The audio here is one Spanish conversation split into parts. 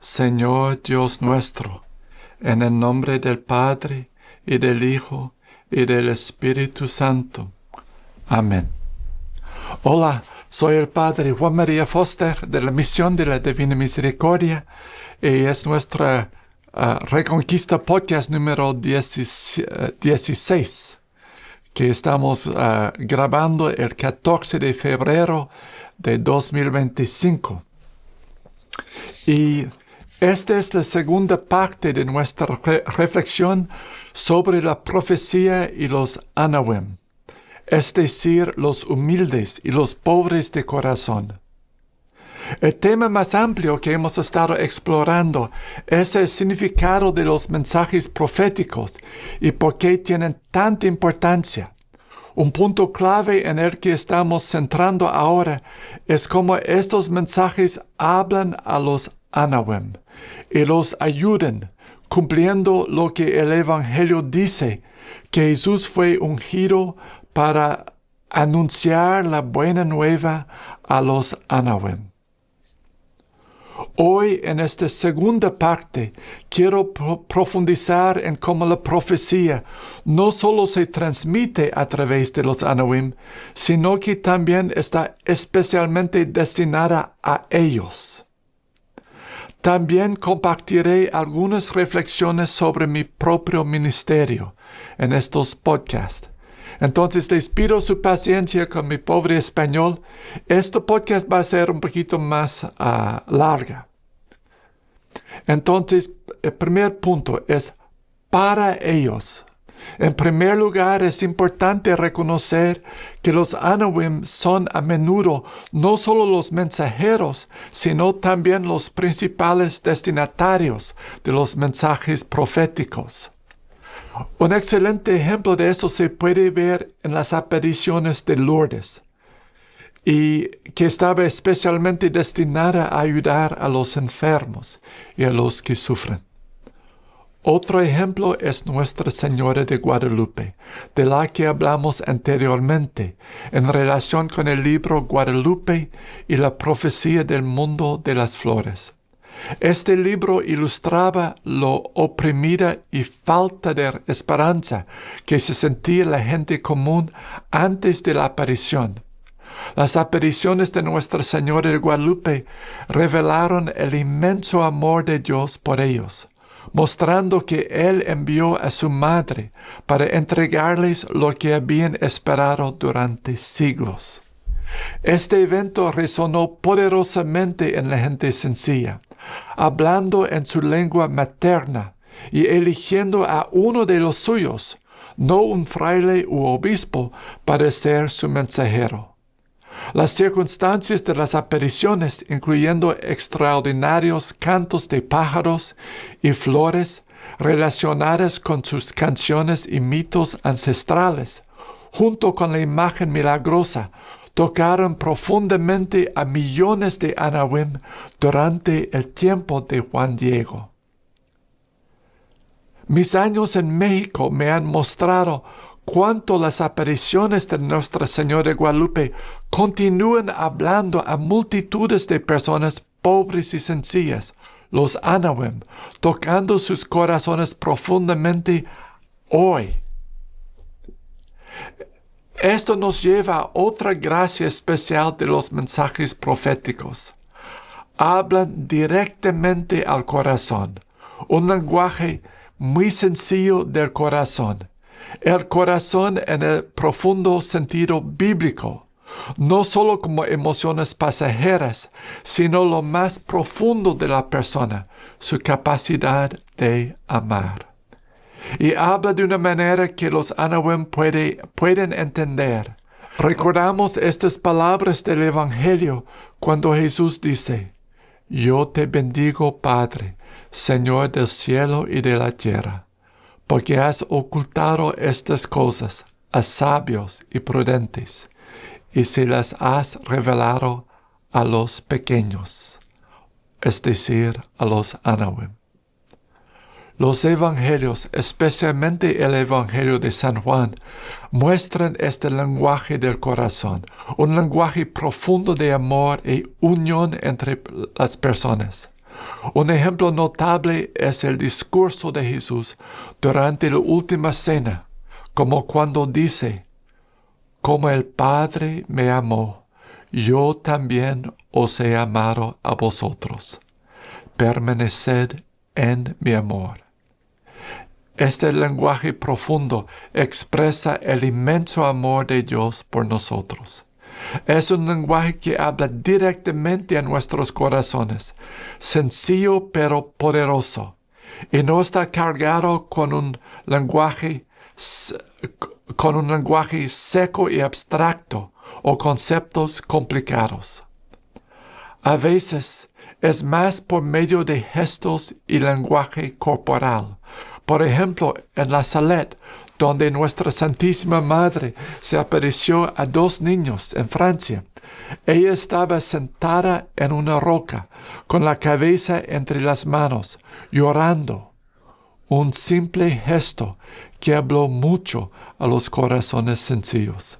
Señor Dios nuestro, en el nombre del Padre, y del Hijo, y del Espíritu Santo. Amén. Hola, soy el Padre Juan María Foster de la Misión de la Divina Misericordia y es nuestra Reconquista Podcast número 16 que estamos grabando el 14 de febrero de 2025. Y esta es la segunda parte de nuestra reflexión sobre la profecía y los Anawim, es decir, los humildes y los pobres de corazón. El tema más amplio que hemos estado explorando es el significado de los mensajes proféticos y por qué tienen tanta importancia. Un punto clave en el que estamos centrando ahora es cómo estos mensajes hablan a los Anawim y los ayudan, cumpliendo lo que el Evangelio dice, que Jesús fue ungido para anunciar la buena nueva a los Anawim. Hoy, en esta segunda parte, quiero profundizar en cómo la profecía no solo se transmite a través de los Anawim, sino que también está especialmente destinada a ellos. También compartiré algunas reflexiones sobre mi propio ministerio en estos podcasts. Entonces les pido su paciencia con mi pobre español. Este podcast va a ser un poquito más larga. Entonces, el primer punto es para ellos. En primer lugar, es importante reconocer que los Anawim son a menudo no solo los mensajeros, sino también los principales destinatarios de los mensajes proféticos. Un excelente ejemplo de eso se puede ver en las apariciones de Lourdes, y que estaba especialmente destinada a ayudar a los enfermos y a los que sufren. Otro ejemplo es Nuestra Señora de Guadalupe, de la que hablamos anteriormente, en relación con el libro Guadalupe y la profecía del mundo de las flores. Este libro ilustraba lo oprimida y falta de esperanza que se sentía la gente común antes de la aparición. Las apariciones de Nuestra Señora de Guadalupe revelaron el inmenso amor de Dios por ellos, mostrando que Él envió a su madre para entregarles lo que habían esperado durante siglos. Este evento resonó poderosamente en la gente sencilla, hablando en su lengua materna y eligiendo a uno de los suyos, no un fraile u obispo, para ser su mensajero. Las circunstancias de las apariciones, incluyendo extraordinarios cantos de pájaros y flores relacionadas con sus canciones y mitos ancestrales, junto con la imagen milagrosa, tocaron profundamente a millones de Anawim durante el tiempo de Juan Diego. Mis años en México me han mostrado cuánto las apariciones de Nuestra Señora de Guadalupe continúan hablando a multitudes de personas pobres y sencillas, los Anawim, tocando sus corazones profundamente hoy. Esto nos lleva a otra gracia especial de los mensajes proféticos. Hablan directamente al corazón, un lenguaje muy sencillo del corazón. El corazón en el profundo sentido bíblico, no solo como emociones pasajeras, sino lo más profundo de la persona, su capacidad de amar. Y habla de una manera que los Anawim pueden entender. Recordamos estas palabras del Evangelio cuando Jesús dice: Yo te bendigo, Padre, Señor del cielo y de la tierra, porque has ocultado estas cosas a sabios y prudentes, y se las has revelado a los pequeños, es decir, a los Anawim. Los evangelios, especialmente el Evangelio de San Juan, muestran este lenguaje del corazón, un lenguaje profundo de amor y unión entre las personas. Un ejemplo notable es el discurso de Jesús durante la última cena, como cuando dice: como el Padre me amó, yo también os he amado a vosotros. Permaneced en mi amor. Este lenguaje profundo expresa el inmenso amor de Dios por nosotros. Es un lenguaje que habla directamente a nuestros corazones, sencillo pero poderoso, y no está cargado con un lenguaje seco y abstracto o conceptos complicados. A veces es más por medio de gestos y lenguaje corporal. Por ejemplo, en la Salette, donde nuestra Santísima Madre se apareció a 2 niños en Francia. Ella estaba sentada en una roca, con la cabeza entre las manos, llorando. Un simple gesto que habló mucho a los corazones sencillos.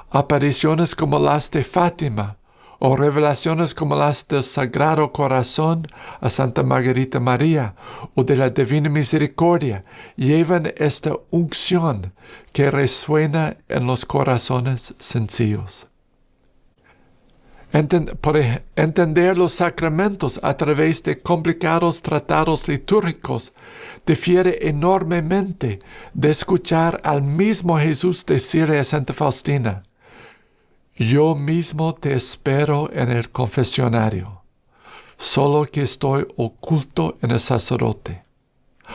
Apariciones como las de Fátima, o revelaciones como las del Sagrado Corazón a Santa Margarita María o de la Divina Misericordia llevan esta unción que resuena en los corazones sencillos. Entender los sacramentos a través de complicados tratados litúrgicos difiere enormemente de escuchar al mismo Jesús decirle a Santa Faustina: yo mismo te espero en el confesionario, solo que estoy oculto en el sacerdote.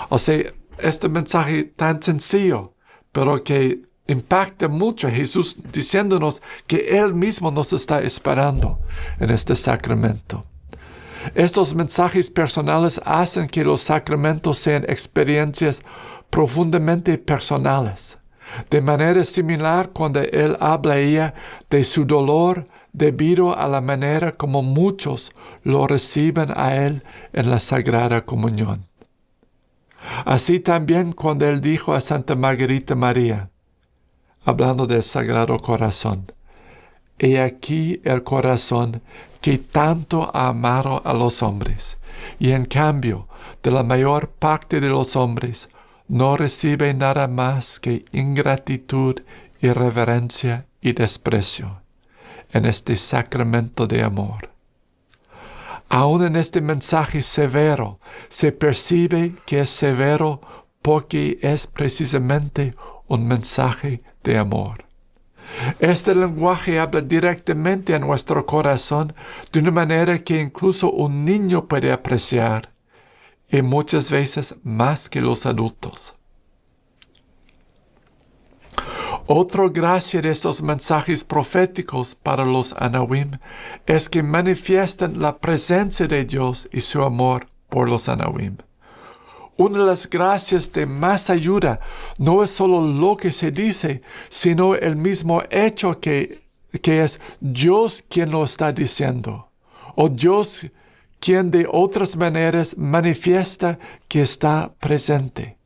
O sea, este mensaje tan sencillo, pero que impacta mucho a Jesús diciéndonos que Él mismo nos está esperando en este sacramento. Estos mensajes personales hacen que los sacramentos sean experiencias profundamente personales. De manera similar, cuando Él habla a ella de su dolor debido a la manera como muchos lo reciben a Él en la Sagrada Comunión. Así también cuando Él dijo a Santa Margarita María, hablando del Sagrado Corazón: he aquí el corazón que tanto ha amado a los hombres, y en cambio de la mayor parte de los hombres no recibe nada más que ingratitud, irreverencia y desprecio en este sacramento de amor. Aún en este mensaje severo se percibe que es severo porque es precisamente un mensaje de amor. Este lenguaje habla directamente a nuestro corazón de una manera que incluso un niño puede apreciar, y muchas veces más que los adultos. Otra gracia de estos mensajes proféticos para los Anawim es que manifiestan la presencia de Dios y su amor por los Anawim. Una de las gracias de más ayuda no es solo lo que se dice, sino el mismo hecho que es Dios quien lo está diciendo, o Dios quien de otras maneras manifiesta que está presente.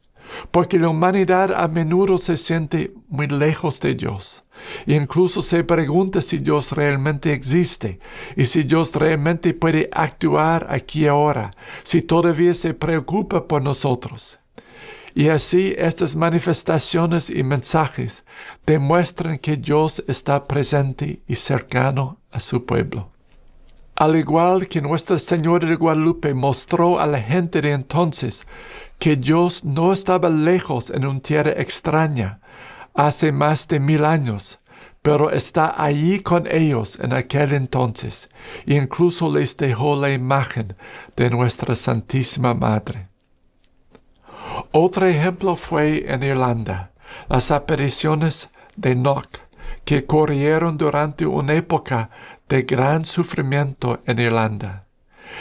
Porque la humanidad a menudo se siente muy lejos de Dios. E incluso se pregunta si Dios realmente existe y si Dios realmente puede actuar aquí ahora, si todavía se preocupa por nosotros. Y así estas manifestaciones y mensajes demuestran que Dios está presente y cercano a su pueblo. Al igual que Nuestra Señora de Guadalupe mostró a la gente de entonces que Dios no estaba lejos en una tierra extraña hace más de 1000 años, pero está allí con ellos en aquel entonces, e incluso les dejó la imagen de Nuestra Santísima Madre. Otro ejemplo fue en Irlanda, las apariciones de Enoch, que ocurrieron durante una época de gran sufrimiento en Irlanda.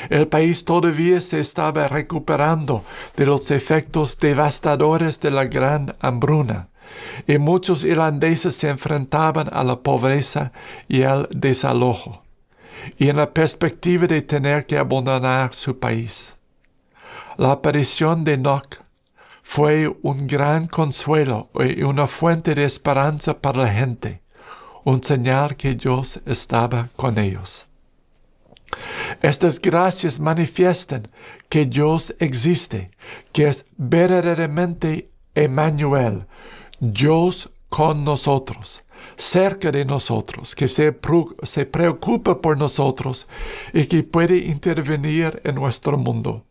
El país todavía se estaba recuperando de los efectos devastadores de la gran hambruna, y muchos irlandeses se enfrentaban a la pobreza y al desalojo, y en la perspectiva de tener que abandonar su país. La aparición de Enoch fue un gran consuelo y una fuente de esperanza para la gente, un señal que Dios estaba con ellos. Estas gracias manifiestan que Dios existe, que es verdaderamente Emmanuel, Dios con nosotros, cerca de nosotros, que se preocupa por nosotros y que puede intervenir en nuestro mundo.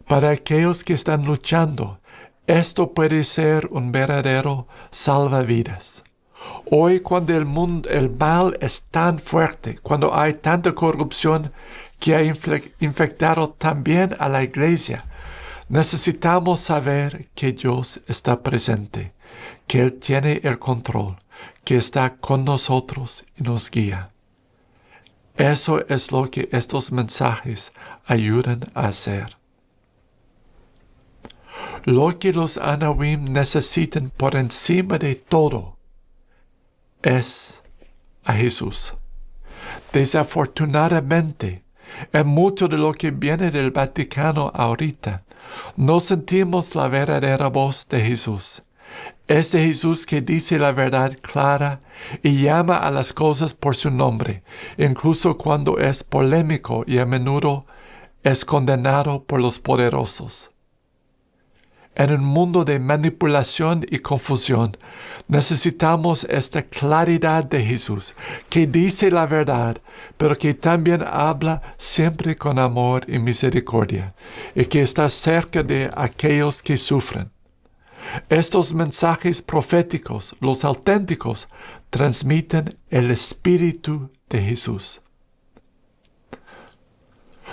Para aquellos que están luchando, esto puede ser un verdadero salvavidas. Hoy, cuando el mal es tan fuerte, cuando hay tanta corrupción que ha infectado también a la iglesia, necesitamos saber que Dios está presente, que Él tiene el control, que está con nosotros y nos guía. Eso es lo que estos mensajes ayudan a hacer. Lo que los Anawim necesitan por encima de todo es a Jesús. Desafortunadamente, en mucho de lo que viene del Vaticano ahorita, no sentimos la verdadera voz de Jesús. Ese Jesús que dice la verdad clara y llama a las cosas por su nombre, incluso cuando es polémico y a menudo es condenado por los poderosos. En un mundo de manipulación y confusión, necesitamos esta claridad de Jesús, que dice la verdad, pero que también habla siempre con amor y misericordia, y que está cerca de aquellos que sufren. Estos mensajes proféticos, los auténticos, transmiten el Espíritu de Jesús.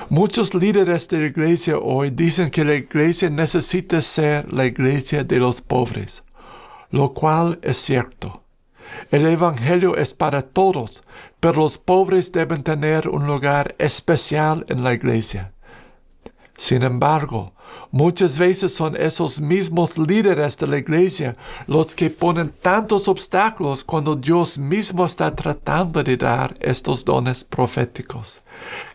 Muchos líderes de la iglesia hoy dicen que la iglesia necesita ser la iglesia de los pobres, lo cual es cierto. El evangelio es para todos, pero los pobres deben tener un lugar especial en la iglesia. Sin embargo, muchas veces son esos mismos líderes de la iglesia los que ponen tantos obstáculos cuando Dios mismo está tratando de dar estos dones proféticos,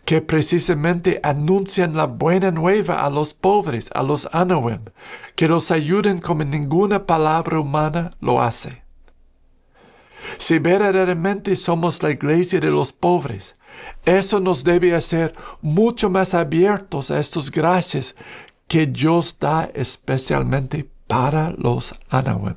que precisamente anuncian la buena nueva a los pobres, a los Anawim, que los ayuden como ninguna palabra humana lo hace. Si verdaderamente somos la iglesia de los pobres, eso nos debe hacer mucho más abiertos a estas gracias que Dios da especialmente para los Anawim.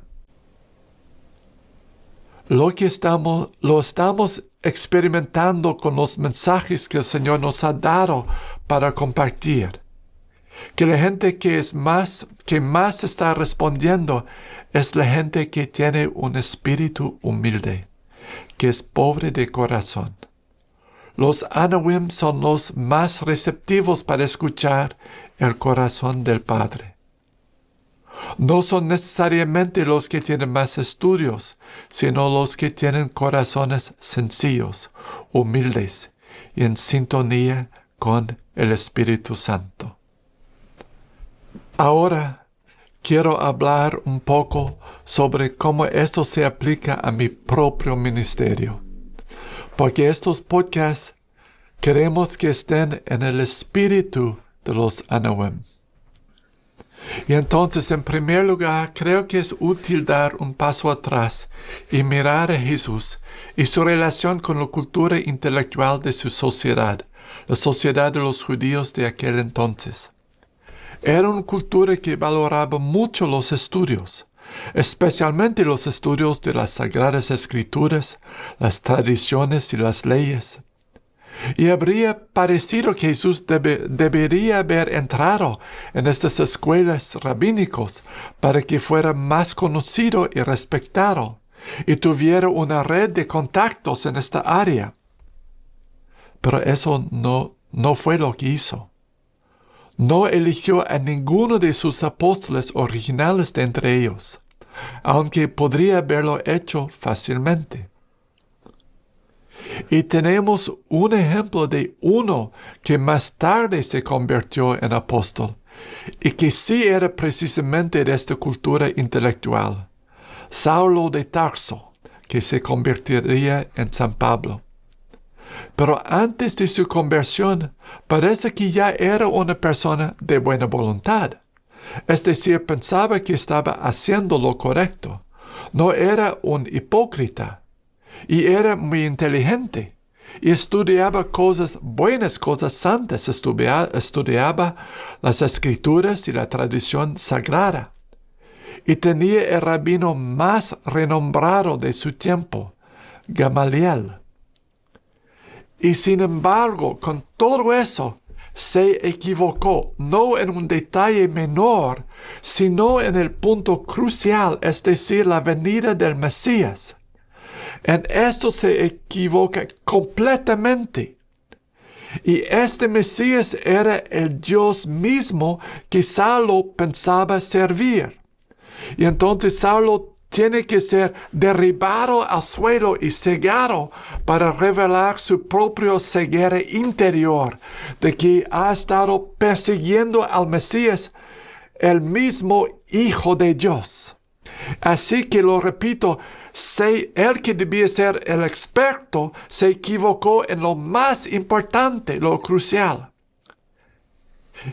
Lo estamos experimentando con los mensajes que el Señor nos ha dado para compartir. Que la gente que más está respondiendo es la gente que tiene un espíritu humilde, que es pobre de corazón. Los Anawim son los más receptivos para escuchar el corazón del Padre. No son necesariamente los que tienen más estudios, sino los que tienen corazones sencillos, humildes y en sintonía con el Espíritu Santo. Ahora quiero hablar un poco sobre cómo esto se aplica a mi propio ministerio. Porque estos podcasts queremos que estén en el espíritu de los Anawim. Y entonces, en primer lugar, creo que es útil dar un paso atrás y mirar a Jesús y su relación con la cultura intelectual de su sociedad, la sociedad de los judíos de aquel entonces. Era una cultura que valoraba mucho los estudios, especialmente los estudios de las Sagradas Escrituras, las tradiciones y las leyes. Y habría parecido que Jesús debería haber entrado en estas escuelas rabínicas para que fuera más conocido y respetado, y tuviera una red de contactos en esta área. Pero eso no fue lo que hizo. No eligió a ninguno de sus apóstoles originales de entre ellos, aunque podría haberlo hecho fácilmente. Y tenemos un ejemplo de uno que más tarde se convirtió en apóstol, y que sí era precisamente de esta cultura intelectual, Saulo de Tarso, que se convertiría en San Pablo. Pero antes de su conversión, parece que ya era una persona de buena voluntad. Es decir, pensaba que estaba haciendo lo correcto. No era un hipócrita. Y era muy inteligente. y estudiaba cosas buenas, cosas santas, estudiaba las escrituras y la tradición sagrada. Y tenía el rabino más renombrado de su tiempo, Gamaliel. Y sin embargo, con todo eso, se equivocó, no en un detalle menor, sino en el punto crucial, es decir, la venida del Mesías. En esto se equivoca completamente. Y este Mesías era el Dios mismo que Saulo pensaba servir. Y entonces Saulo tiene que ser derribado al suelo y cegado para revelar su propia ceguera interior de que ha estado persiguiendo al Mesías, el mismo Hijo de Dios. Así que lo repito, él que debía ser el experto se equivocó en lo más importante, lo crucial.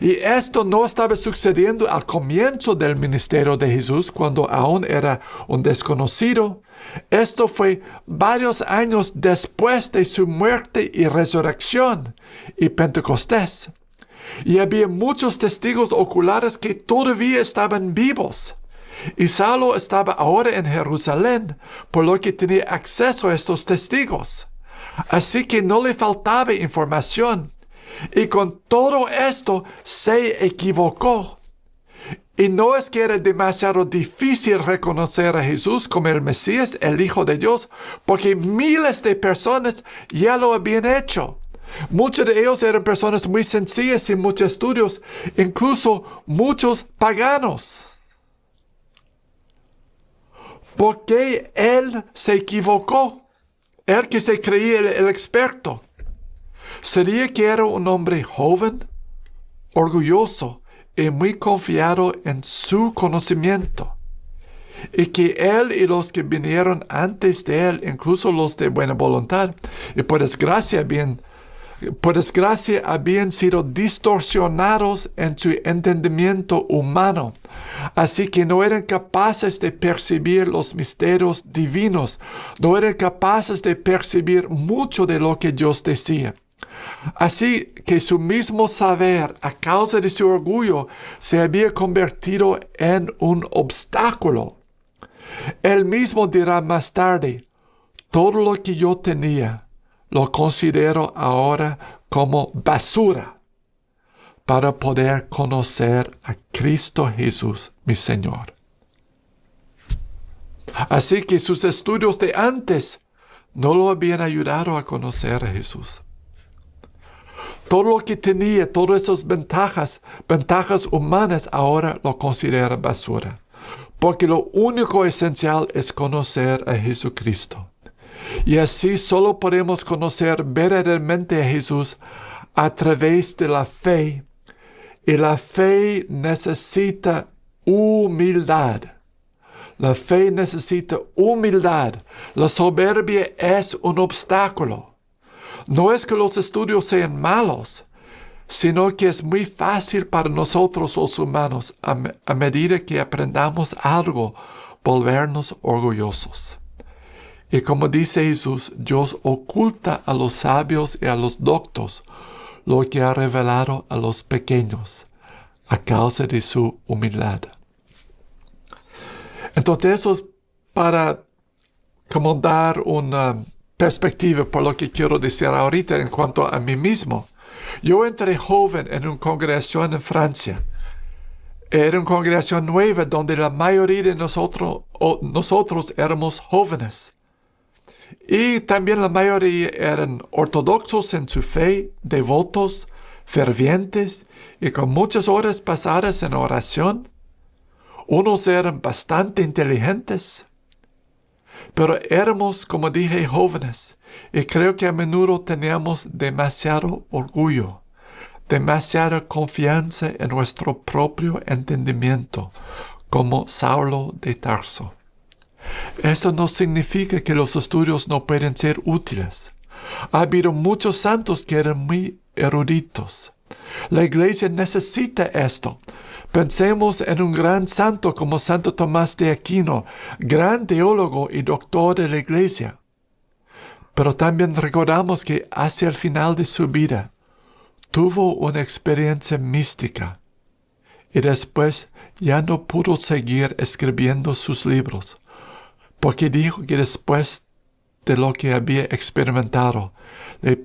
Y esto no estaba sucediendo al comienzo del ministerio de Jesús, cuando aún era un desconocido. Esto fue varios años después de su muerte y resurrección y Pentecostés. Y había muchos testigos oculares que todavía estaban vivos. Y Saulo estaba ahora en Jerusalén, por lo que tenía acceso a estos testigos. Así que no le faltaba información. Y con todo esto se equivocó. Y no es que era demasiado difícil reconocer a Jesús como el Mesías, el Hijo de Dios, porque miles de personas ya lo habían hecho. Muchos de ellos eran personas muy sencillas, sin muchos estudios, incluso muchos paganos. ¿Por qué él se equivocó? Él que se creía el experto. ¿Sería que era un hombre joven, orgulloso y muy confiado en su conocimiento? Y que él y los que vinieron antes de él, incluso los de buena voluntad, y por desgracia habían sido distorsionados en su entendimiento humano. Así que no eran capaces de percibir los misterios divinos, no eran capaces de percibir mucho de lo que Dios decía. Así que su mismo saber, a causa de su orgullo, se había convertido en un obstáculo. Él mismo dirá más tarde, todo lo que yo tenía, lo considero ahora como basura para poder conocer a Cristo Jesús, mi Señor. Así que sus estudios de antes no lo habían ayudado a conocer a Jesús. Todo lo que tenía, todas esas ventajas humanas, ahora lo considera basura. Porque lo único esencial es conocer a Jesucristo. Y así solo podemos conocer verdaderamente a Jesús a través de la fe. Y la fe necesita humildad. La fe necesita humildad. La soberbia es un obstáculo. No es que los estudios sean malos, sino que es muy fácil para nosotros los humanos, a medida que aprendamos algo, volvernos orgullosos. Y como dice Jesús, Dios oculta a los sabios y a los doctos lo que ha revelado a los pequeños, a causa de su humildad. Entonces eso es para como dar una perspectiva por lo que quiero decir ahorita en cuanto a mí mismo. Yo entré joven en una congregación en Francia. Era una congregación nueva donde la mayoría de nosotros éramos jóvenes. Y también la mayoría eran ortodoxos en su fe, devotos, fervientes y con muchas horas pasadas en oración. Unos eran bastante inteligentes. Pero éramos, como dije, jóvenes, y creo que a menudo teníamos demasiado orgullo, demasiada confianza en nuestro propio entendimiento, como Saulo de Tarso. Eso no significa que los estudios no pueden ser útiles. Ha habido muchos santos que eran muy eruditos. La iglesia necesita esto. Pensemos en un gran santo como Santo Tomás de Aquino, gran teólogo y doctor de la iglesia. Pero también recordamos que hacia el final de su vida tuvo una experiencia mística y después ya no pudo seguir escribiendo sus libros, porque dijo que después de lo que había experimentado, le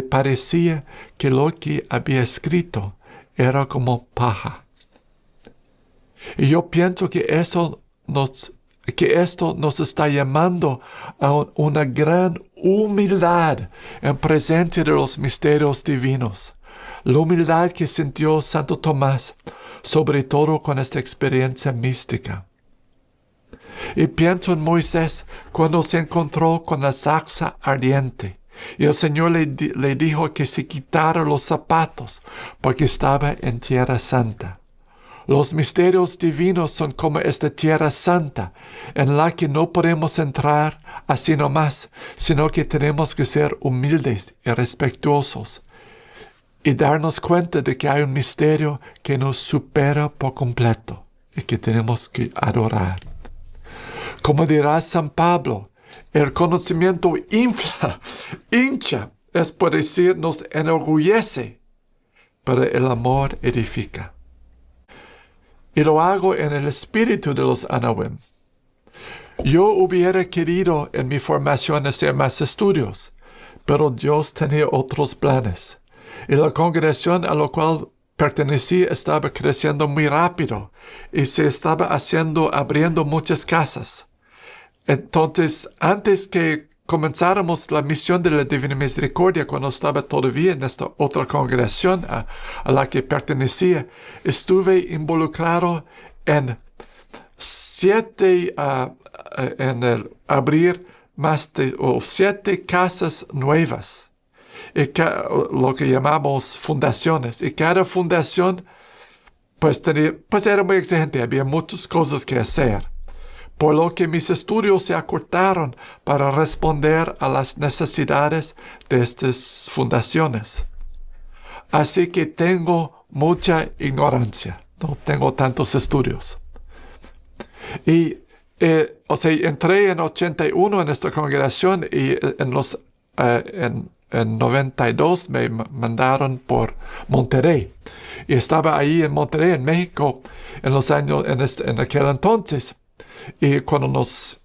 parecía que lo que había escrito era como paja. Y yo pienso que esto nos está llamando a una gran humildad en presencia de los misterios divinos. La humildad que sintió Santo Tomás, sobre todo con esta experiencia mística. Y pienso en Moisés cuando se encontró con la zarza ardiente. Y el Señor le dijo que se quitara los zapatos porque estaba en tierra santa. Los misterios divinos son como esta tierra santa, en la que no podemos entrar así nomás, sino que tenemos que ser humildes y respetuosos, y darnos cuenta de que hay un misterio que nos supera por completo, y que tenemos que adorar. Como dirá San Pablo, el conocimiento hincha, es por decir, nos enorgullece, pero el amor edifica. Y lo hago en el espíritu de los Anawim. Yo hubiera querido en mi formación hacer más estudios, pero Dios tenía otros planes. Y la congregación a la cual pertenecí estaba creciendo muy rápido y se estaba abriendo muchas casas. Entonces, antes que comenzáramos la misión de la Divina Misericordia, cuando estaba todavía en esta otra congregación a la que pertenecía, estuve involucrado en abrir más de 7 casas nuevas, lo que llamamos fundaciones. Y cada fundación pues era muy exigente, había muchas cosas que hacer. Por lo que mis estudios se acortaron para responder a las necesidades de estas fundaciones. Así que tengo mucha ignorancia, no tengo tantos estudios. Y, entré en 81 en esta congregación y en 92 me mandaron por Monterrey. Y estaba ahí en Monterrey, en México, en aquel entonces. Y cuando nos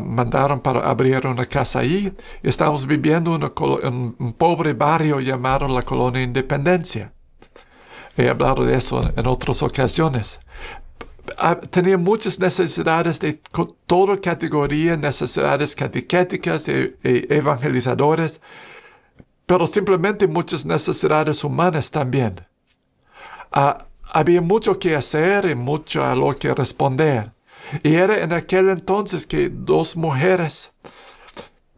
mandaron para abrir una casa allí, estábamos viviendo en un pobre barrio llamado la Colonia Independencia. He hablado de eso en otras ocasiones. Tenía muchas necesidades de toda categoría, necesidades catequéticas y evangelizadoras, pero simplemente muchas necesidades humanas también. Había mucho que hacer y mucho a lo que responder. Y era en aquel entonces que 2 mujeres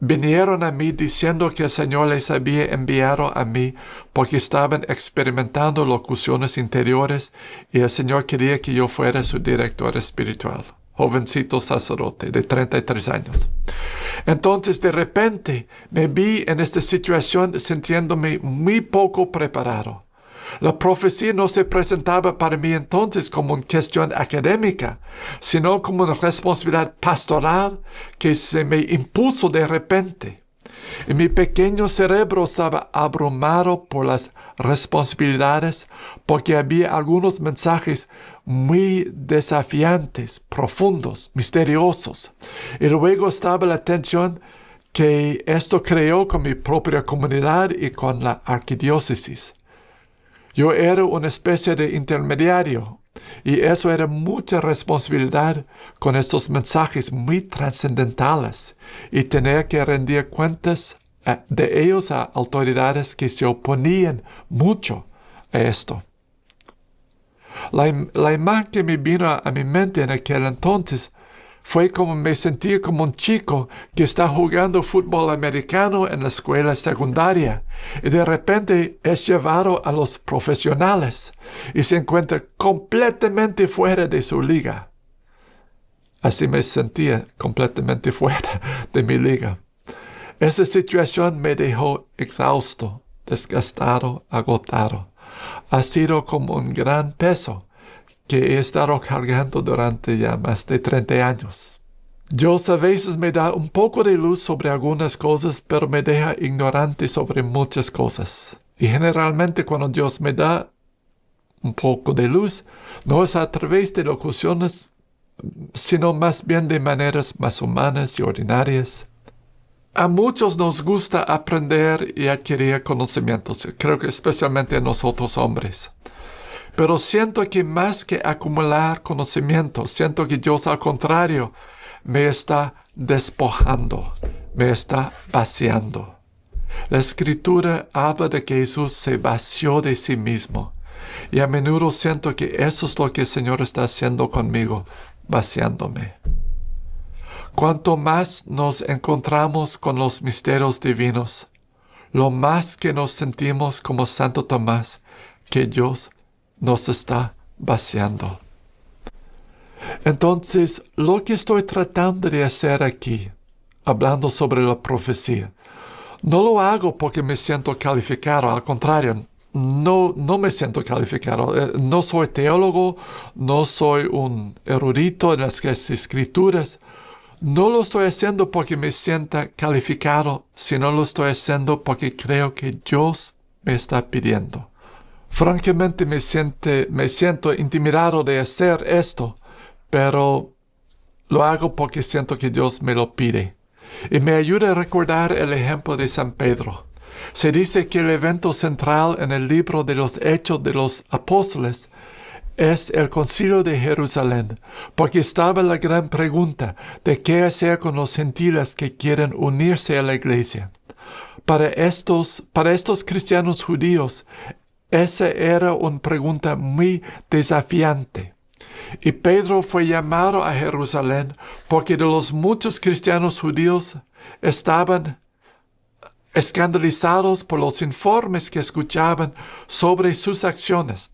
vinieron a mí diciendo que el Señor les había enviado a mí porque estaban experimentando locuciones interiores y el Señor quería que yo fuera su director espiritual. Jovencito sacerdote de 33 años. Entonces de repente me vi en esta situación sintiéndome muy poco preparado. La profecía no se presentaba para mí entonces como una cuestión académica, sino como una responsabilidad pastoral que se me impuso de repente. Y mi pequeño cerebro estaba abrumado por las responsabilidades porque había algunos mensajes muy desafiantes, profundos, misteriosos. Y luego estaba la tensión que esto creó con mi propia comunidad y con la arquidiócesis. Yo era una especie de intermediario y eso era mucha responsabilidad con estos mensajes muy trascendentales y tener que rendir cuentas de ellos a autoridades que se oponían mucho a esto. La imagen que me vino a mi mente en aquel entonces fue como me sentía como un chico que está jugando fútbol americano en la escuela secundaria y de repente es llevado a los profesionales y se encuentra completamente fuera de su liga. Así me sentía completamente fuera de mi liga. Esa situación me dejó exhausto, desgastado, agotado. Ha sido como un gran peso que he estado cargando durante ya más de 30 años. Dios a veces me da un poco de luz sobre algunas cosas, pero me deja ignorante sobre muchas cosas. Y generalmente cuando Dios me da un poco de luz, no es a través de locuciones, sino más bien de maneras más humanas y ordinarias. A muchos nos gusta aprender y adquirir conocimientos, creo que especialmente a nosotros hombres. Pero siento que más que acumular conocimiento, siento que Dios al contrario me está despojando, me está vaciando. La Escritura habla de que Jesús se vació de sí mismo. Y a menudo siento que eso es lo que el Señor está haciendo conmigo, vaciándome. Cuanto más nos encontramos con los misterios divinos, lo más que nos sentimos como Santo Tomás, que Dios nos está vaciando. Entonces, lo que estoy tratando de hacer aquí, hablando sobre la profecía, no lo hago porque me siento calificado, al contrario, no me siento calificado. No soy teólogo, no soy un erudito en las escrituras. No lo estoy haciendo porque me sienta calificado, sino lo estoy haciendo porque creo que Dios me está pidiendo. Francamente me siento intimidado de hacer esto, pero lo hago porque siento que Dios me lo pide. Y me ayuda a recordar el ejemplo de San Pedro. Se dice que el evento central en el libro de los Hechos de los Apóstoles es el Concilio de Jerusalén, porque estaba la gran pregunta de qué hacer con los gentiles que quieren unirse a la iglesia. Para estos cristianos judíos, esa era una pregunta muy desafiante. Y Pedro fue llamado a Jerusalén porque de los muchos cristianos judíos estaban escandalizados por los informes que escuchaban sobre sus acciones,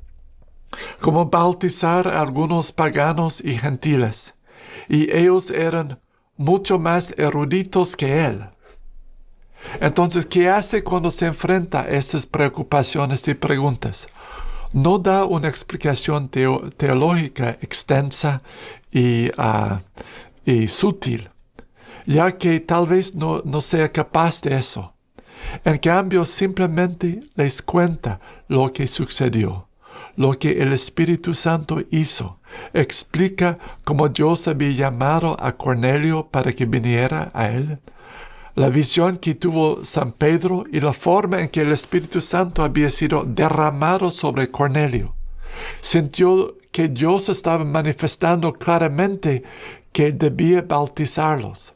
como bautizar a algunos paganos y gentiles, y ellos eran mucho más eruditos que él. Entonces, ¿qué hace cuando se enfrenta a esas preocupaciones y preguntas? No da una explicación teológica extensa y sutil, ya que tal vez no sea capaz de eso. En cambio, simplemente les cuenta lo que sucedió, lo que el Espíritu Santo hizo. Explica cómo Dios había llamado a Cornelio para que viniera a él, la visión que tuvo San Pedro y la forma en que el Espíritu Santo había sido derramado sobre Cornelio. Sintió que Dios estaba manifestando claramente que debía bautizarlos.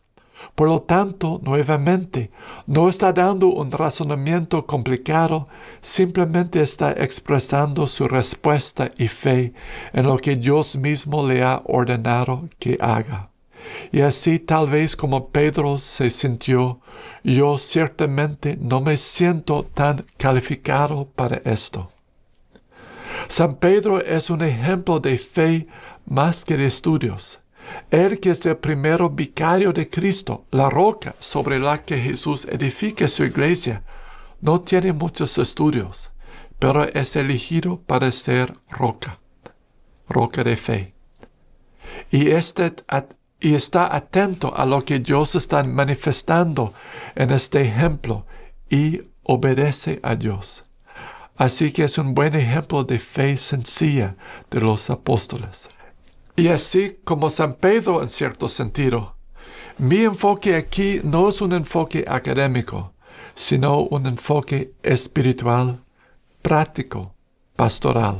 Por lo tanto, nuevamente, no está dando un razonamiento complicado, simplemente está expresando su respuesta y fe en lo que Dios mismo le ha ordenado que haga. Y así tal vez como Pedro se sintió, yo ciertamente no me siento tan calificado para esto. San Pedro es un ejemplo de fe más que de estudios. Él que es el primero vicario de Cristo, la roca sobre la que Jesús edifica su iglesia, no tiene muchos estudios, pero es elegido para ser roca de fe. Y está atento a lo que Dios está manifestando en este ejemplo y obedece a Dios. Así que es un buen ejemplo de fe sencilla de los apóstoles. Y así como San Pedro en cierto sentido, mi enfoque aquí no es un enfoque académico, sino un enfoque espiritual, práctico, pastoral.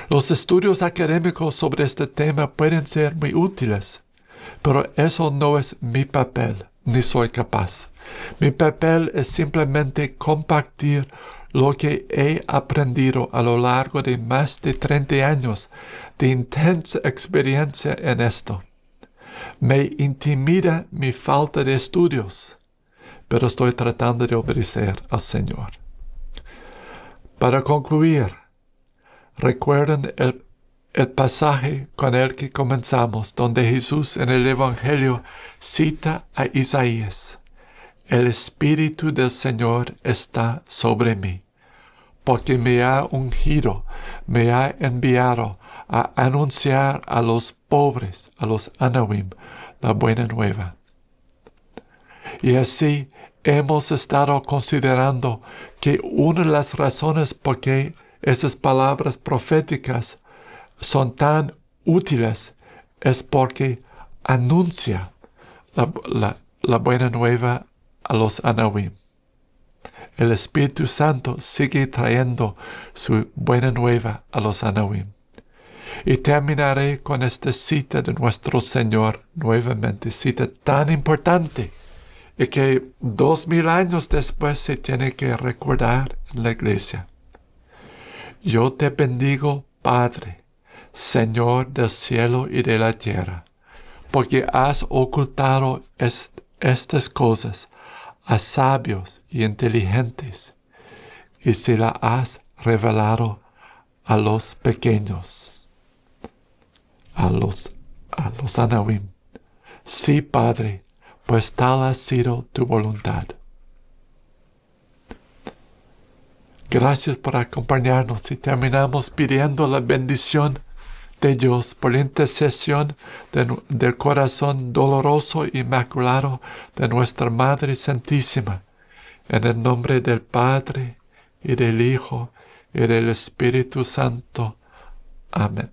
Los estudios académicos sobre este tema pueden ser muy útiles, pero eso no es mi papel, ni soy capaz. Mi papel es simplemente compartir lo que he aprendido a lo largo de más de 30 años de intensa experiencia en esto. Me intimida mi falta de estudios, pero estoy tratando de obedecer al Señor. Para concluir, recuerden el pasaje con el que comenzamos, donde Jesús en el Evangelio cita a Isaías. El Espíritu del Señor está sobre mí, porque me ha ungido, me ha enviado a anunciar a los pobres, a los Anawim, la buena nueva. Y así hemos estado considerando que una de las razones por qué esas palabras proféticas son tan útiles es porque anuncia la buena nueva a los Anawim. El Espíritu Santo sigue trayendo su buena nueva a los Anawim. Y terminaré con esta cita de nuestro Señor nuevamente, cita tan importante y que 2000 años después se tiene que recordar en la iglesia. Yo te bendigo, Padre, Señor del cielo y de la tierra, porque has ocultado estas cosas a sabios y inteligentes, y se las has revelado a los pequeños, a los Anawim. Sí, Padre, pues tal ha sido tu voluntad. Gracias por acompañarnos y terminamos pidiendo la bendición de Dios por la intercesión del corazón doloroso y inmaculado de nuestra Madre Santísima, en el nombre del Padre y del Hijo y del Espíritu Santo. Amén.